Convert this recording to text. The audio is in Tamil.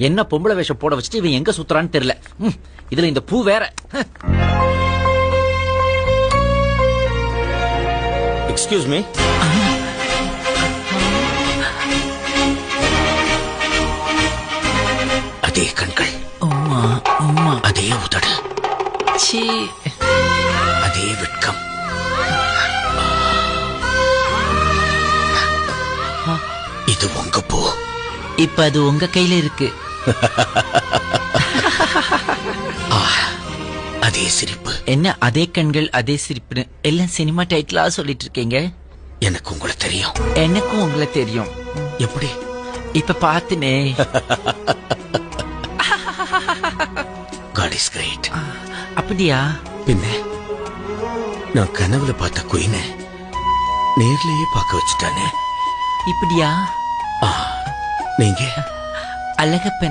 என்ன பொம்பளை வேஷம் போட வச்சுட்டு இவன் எங்க சுத்துறான்னு தெரியல. இதுல இந்த பூ வேற. Excuse me. அதே கண்கள், அதே உதடு, அதே வெட்கம். இது உங்க பூ. இப்ப அது உங்க கையில இருக்கு. அதே சிரிப்பு. என்ன அதே கண்கள் அதே சிரிப்புன்னு எல்லாம் சினிமா டைட்டிலா சொல்லிட்டு இருக்கீங்க. எனக்கு உங்களை தெரியும். எனக்கும் உங்களை தெரியும். எப்படி? இப்ப பாத்துனே. God is great. அப்படியா? பின்ன நான் கனவுல பார்த்த குயின நேர்லயே பார்க்க வச்சுட்டானே. இப்படியா? நீங்க அழகப்பன்.